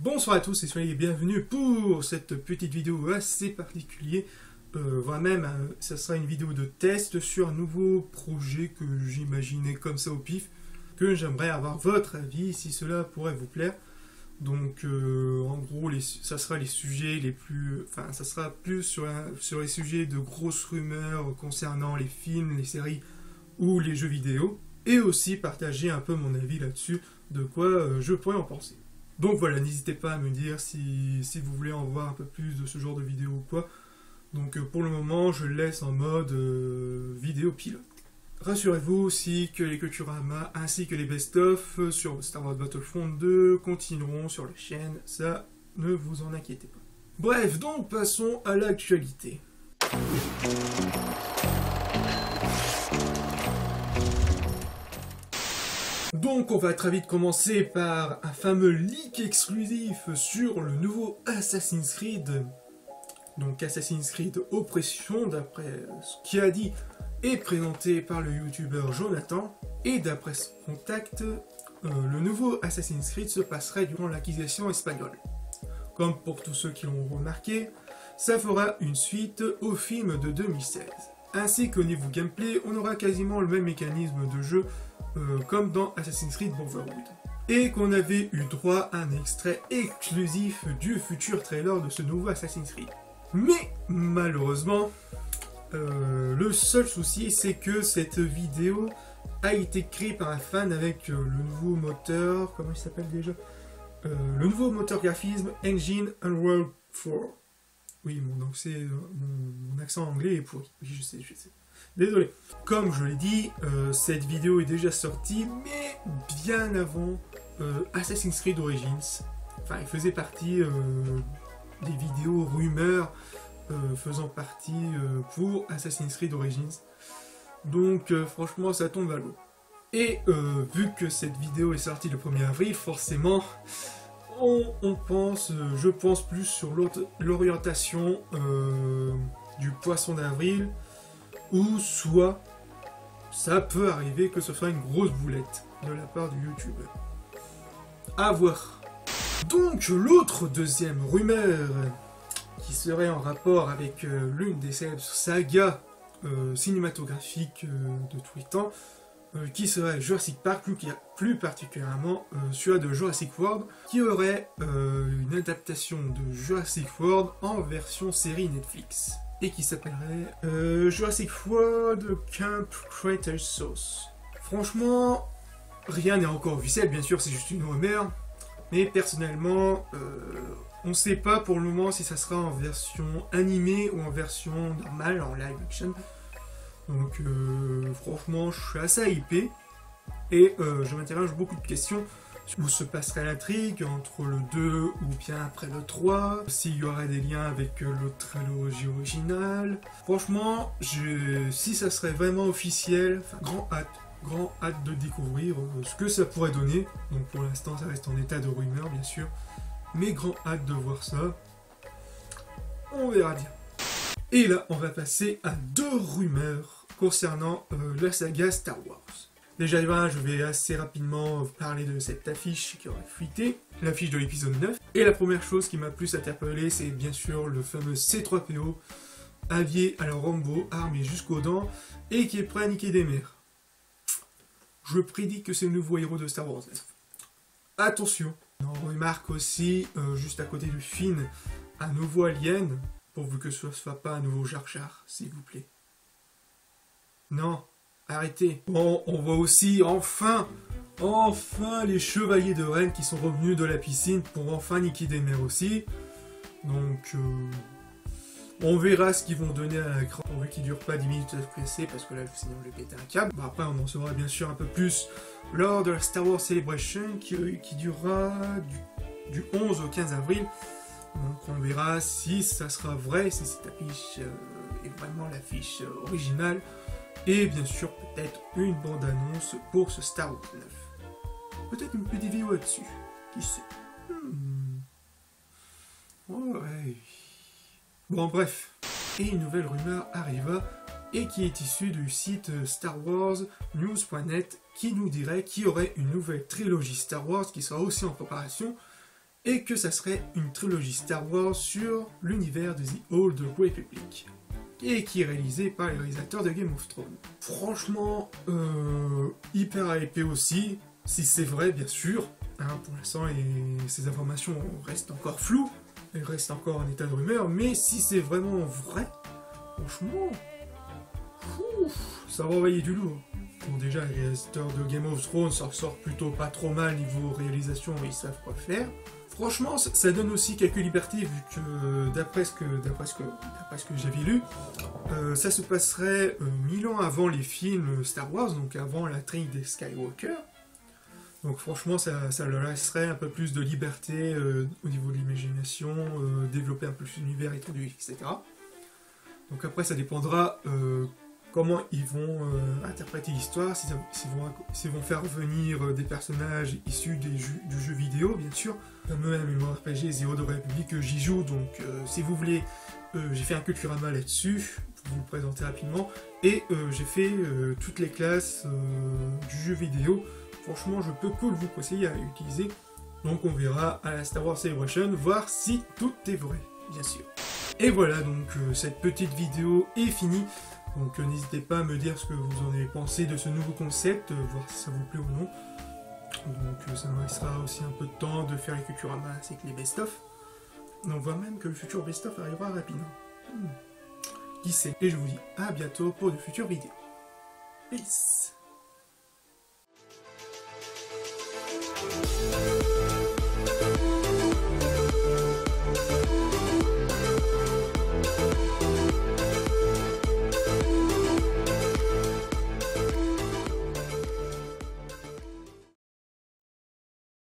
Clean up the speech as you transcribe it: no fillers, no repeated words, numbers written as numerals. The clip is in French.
Bonsoir à tous et soyez les bienvenus pour cette petite vidéo assez particulière. Voire même, ça sera une vidéo de test sur un nouveau projet que j'imaginais comme ça au pif, que j'aimerais avoir votre avis si cela pourrait vous plaire. Donc en gros, ça sera les sujets les plus... Enfin, ça sera plus sur les sujets de grosses rumeurs concernant les films, les séries ou les jeux vidéo. Et aussi partager un peu mon avis là-dessus, de quoi je pourrais en penser. Donc voilà, n'hésitez pas à me dire si vous voulez en voir un peu plus de ce genre de vidéo ou quoi. Donc pour le moment, je le laisse en mode vidéo pilote. Rassurez-vous aussi que les Culturama ainsi que les best-of sur Star Wars Battlefront 2 continueront sur la chaîne, ça ne vous en inquiétez pas. Bref, donc passons à l'actualité. Donc on va très vite commencer par un fameux leak exclusif sur le nouveau Assassin's Creed. Donc Assassin's Creed Oppression, d'après ce qu'il a dit et présenté par le youtubeur Jonathan. Et d'après ce contact, le nouveau Assassin's Creed se passerait durant l'acquisition espagnole. Comme pour tous ceux qui l'ont remarqué, ça fera une suite au film de 2016. Ainsi qu'au niveau gameplay, on aura quasiment le même mécanisme de jeu comme dans Assassin's Creed Brotherhood. Et qu'on avait eu droit à un extrait exclusif du futur trailer de ce nouveau Assassin's Creed. Mais malheureusement, le seul souci c'est que cette vidéo a été créée par un fan avec le nouveau moteur, comment il s'appelle déjà, le nouveau moteur graphisme Engine Unreal 4. Oui, mon accent anglais est pourri, oui, je sais. Désolé. Comme je l'ai dit, cette vidéo est déjà sortie, mais bien avant Assassin's Creed Origins. Enfin, il faisait partie des vidéos rumeurs faisant partie pour Assassin's Creed Origins. Donc, franchement, ça tombe à l'eau. Et vu que cette vidéo est sortie le 1er avril, forcément, je pense plus sur l'orientation du poisson d'avril, ou soit ça peut arriver que ce soit une grosse boulette de la part du youtubeur. À voir. Donc l'autre deuxième rumeur qui serait en rapport avec l'une des célèbres sagas cinématographiques de tous les temps, qui serait Jurassic Park, plus particulièrement celui de Jurassic World, qui aurait une adaptation de Jurassic World en version série Netflix. Et qui s'appellerait Jurassic World Camp Creator Sauce. Franchement, rien n'est encore officiel, bien sûr, c'est juste une rumeur. Mais personnellement, on ne sait pas pour le moment si ça sera en version animée ou en version normale, en live action. Donc franchement, je suis assez hypé. Et je m'interroge beaucoup de questions. Où se passerait l'intrigue entre le 2 ou bien après le 3, s'il y aurait des liens avec l'autre trilogie originale. Franchement, si ça serait vraiment officiel, grand hâte de découvrir ce que ça pourrait donner. Donc pour l'instant, ça reste en état de rumeur, bien sûr. Mais grand hâte de voir ça. On verra bien. Et là, on va passer à deux rumeurs concernant la saga Star Wars. Déjà, je vais assez rapidement parler de cette affiche qui aurait fuité, l'affiche de l'épisode 9. Et la première chose qui m'a plus interpellé, c'est bien sûr le fameux C3PO, habillé à la Rambo, armé jusqu'aux dents, et qui est prêt à niquer des mers. Je prédis que c'est le nouveau héros de Star Wars 9. Attention. On remarque aussi, juste à côté du Finn, un nouveau alien, pourvu que ce ne soit pas un nouveau Jar Jar, s'il vous plaît. Non. Arrêtez. Bon, on voit aussi enfin les chevaliers de Rennes qui sont revenus de la piscine pour enfin niquer des mers aussi. Donc, on verra ce qu'ils vont donner à l'écran, pourvu qu'ils ne durent pas 10 minutes à se presser, parce que là, sinon je vais péter un câble. Bon, après, on en saura bien sûr un peu plus lors de la Star Wars Celebration qui durera du 11 au 15 avril. Donc, on verra si ça sera vrai, si cette affiche est vraiment l'affiche originale. Et bien sûr, peut-être une bande-annonce pour ce Star Wars 9. Peut-être une petite vidéo là-dessus. Qui sait. Ouais. Bon, bref. Et une nouvelle rumeur arriva, et qui est issue du site StarWarsNews.net, qui nous dirait qu'il y aurait une nouvelle trilogie Star Wars qui sera aussi en préparation, et que ça serait une trilogie Star Wars sur l'univers de The Old Republic, et qui est réalisé par les réalisateurs de Game of Thrones. Franchement, hyper hypé aussi, si c'est vrai bien sûr. Pour l'instant, ces informations restent encore floues, elles restent encore en état de rumeur, mais si c'est vraiment vrai, franchement, ça va envoyer du lourd. Bon, déjà, les réalisateurs de Game of Thrones s'en sortent plutôt pas trop mal niveau réalisation, ils savent quoi faire. Franchement, ça donne aussi quelques libertés, vu que d'après ce que j'avais lu, ça se passerait 1000 ans avant les films Star Wars, donc avant la trilogie des Skywalker. Donc franchement, ça leur laisserait un peu plus de liberté au niveau de l'imagination, développer un peu plus l'univers étendu, etc. Donc après, ça dépendra comment ils vont interpréter l'histoire, s'ils vont faire revenir des personnages issus du jeu vidéo, bien sûr, comme MMORPG The Old Republic que j'y joue, donc si vous voulez, j'ai fait un Culturama là-dessus, pour vous le présenter rapidement, et j'ai fait toutes les classes du jeu vidéo. Franchement, je peux que vous conseiller à utiliser, donc on verra à la Star Wars Celebration, voir si tout est vrai, bien sûr. Et voilà, donc cette petite vidéo est finie. Donc n'hésitez pas à me dire ce que vous en avez pensé de ce nouveau concept, voir si ça vous plaît ou non. Donc ça me restera aussi un peu de temps de faire les Culturama ainsi que les best-of. On voit même que le futur best-of arrivera rapidement. Qui sait. Et je vous dis à bientôt pour de futures vidéos. Peace.